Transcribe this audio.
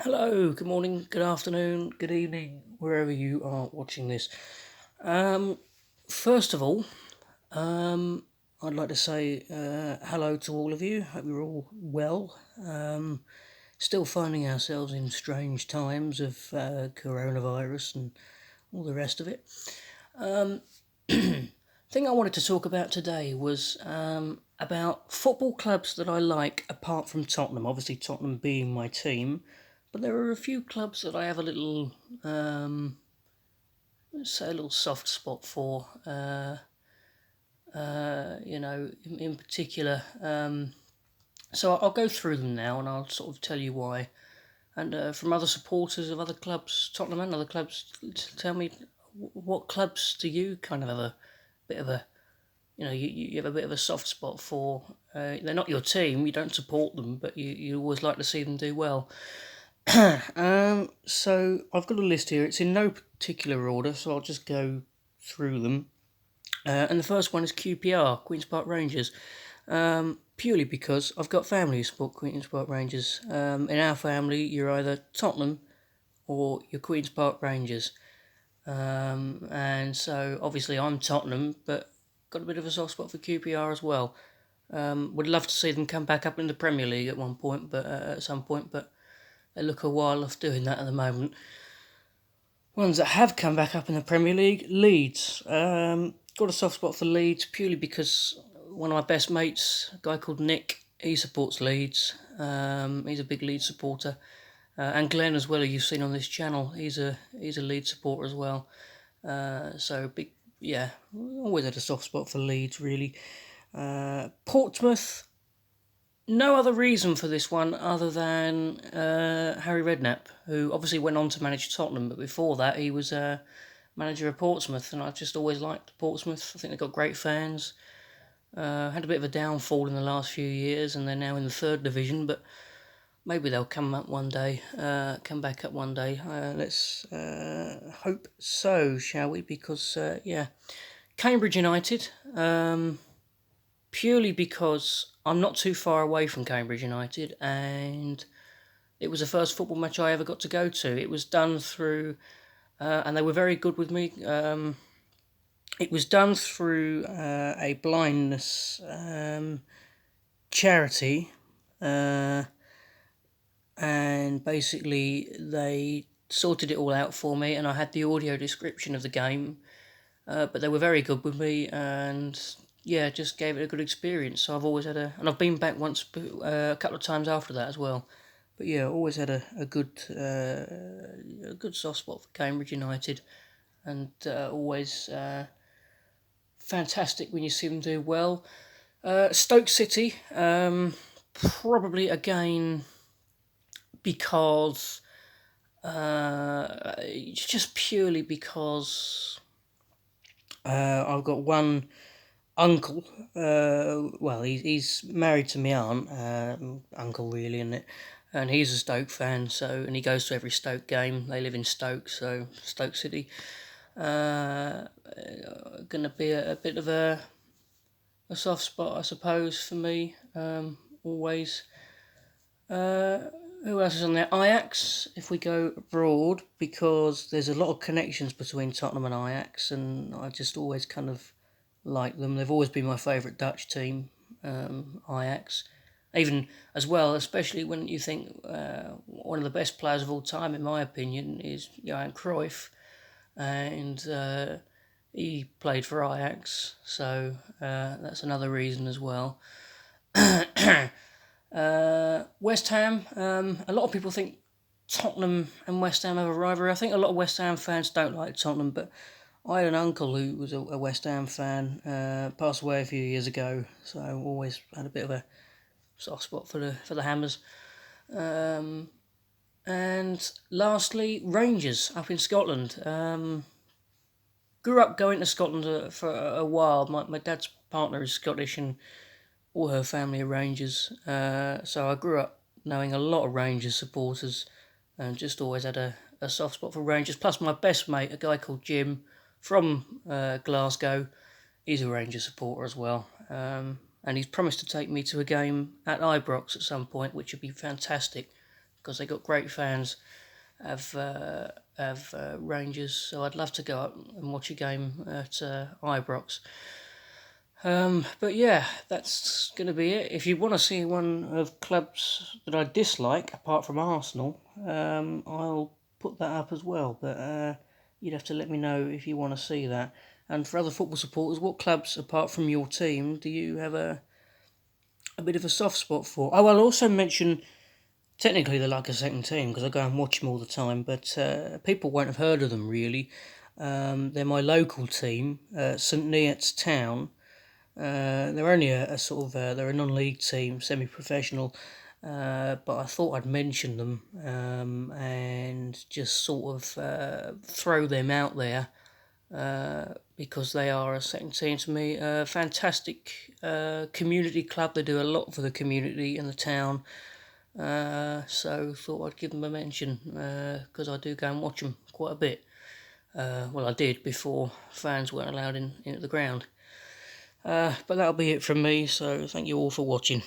Hello, good morning, good afternoon, good evening, wherever you are watching this. First of all, um, I'd like to say hello to all of you. Hope you're all well. Still finding ourselves in strange times of coronavirus and all the rest of it. Thing I wanted to talk about today was about football clubs that I like apart from Tottenham. Obviously, Tottenham being my team, but there are a few clubs that I have a little, let's say, a little soft spot for. In particular. So I'll go through them now, and I'll sort of tell you why. And from other supporters of other clubs, Tottenham and other clubs, tell me what clubs do you kind of have a bit of a you have a bit of a soft spot for. They're not your team, you don't support them, but you always like to see them do well. So I've got a list here. It's in no particular order, so I'll just go through them. And the first one is QPR, Queen's Park Rangers. Purely because I've got family who support Queen's Park Rangers. In our family, you're either Tottenham or you're Queen's Park Rangers. And so obviously I'm Tottenham, but got a bit of a soft spot for QPR as well. Would love to see them come back up in the Premier League at one point, but at some point, but they look a while off doing that at the moment. Ones that have come back up in the Premier League, Leeds. Got a soft spot for Leeds purely because one of my best mates, a guy called Nick, he supports Leeds. He's a big Leeds supporter. And Glenn as well, who you've seen on this channel, he's a Leeds supporter as well. So big, yeah, always had a soft spot for Leeds really. Portsmouth, no other reason for this one other than Harry Redknapp, who obviously went on to manage Tottenham, but before that he was manager of Portsmouth, and I've just always liked Portsmouth. I think they've got great fans. Had a bit of a downfall in the last few years, and they're now in the third division, but maybe they'll come up one day, come back up one day. Let's hope so, shall we? Because, Cambridge United, purely because I'm not too far away from Cambridge United, and it was the first football match I ever got to go to. It was done through, and they were very good with me. It was done through a blindness charity, and basically they sorted it all out for me, and I had the audio description of the game. But they were very good with me, and yeah, just gave it a good experience. So I've always had and I've been back once, a couple of times after that as well. But yeah, always had a good soft spot for Cambridge United, and always fantastic when you see them do well. Stoke City, probably again because just purely because I've got one uncle. Well, he's married to my aunt, uncle really, isn't it? And he's a Stoke fan, and he goes to every Stoke game. They live in Stoke, so Stoke City. Going to be a bit of a soft spot, I suppose, for me. Always. Who else is on there? Ajax, if we go abroad, because there's a lot of connections between Tottenham and Ajax, and I just always kind of like them. They've always been my favourite Dutch team, Ajax. Even as well, especially when you think one of the best players of all time, in my opinion, is Johan Cruyff, and he played for Ajax, so that's another reason as well. West Ham, a lot of people think Tottenham and West Ham have a rivalry. I think a lot of West Ham fans don't like Tottenham, but I had an uncle who was a West Ham fan, passed away a few years ago, so I always had a bit of a soft spot for the Hammers. And lastly, Rangers up in Scotland. Grew up going to Scotland for a while. My dad's partner is Scottish, and all her family are Rangers. So I grew up knowing a lot of Rangers supporters, and just always had a soft spot for Rangers. Plus my best mate, a guy called Jim from Glasgow, he's a Rangers supporter as well. And he's promised to take me to a game at Ibrox at some point, which would be fantastic because they got great fans of Rangers, so I'd love to go up and watch a game at Ibrox. But yeah, that's going to be it. If you want to see one of clubs that I dislike, apart from Arsenal, I'll put that up as well. But you'd have to let me know if you want to see that. And for other football supporters, what clubs, apart from your team, do you have a bit of a soft spot for? Oh, I'll also mention, technically they're like a second team because I go and watch them all the time, but people won't have heard of them really. They're my local team, St Neots Town. They're only a sort of they're a non-league team, semi-professional, but I thought I'd mention them and just sort of throw them out there because they are a second team to me. Fantastic community club. They do a lot for the community and the town. So thought I'd give them a mention because I do go and watch them quite a bit. Well, I did before fans weren't allowed into the ground. But that'll be it from me, so thank you all for watching.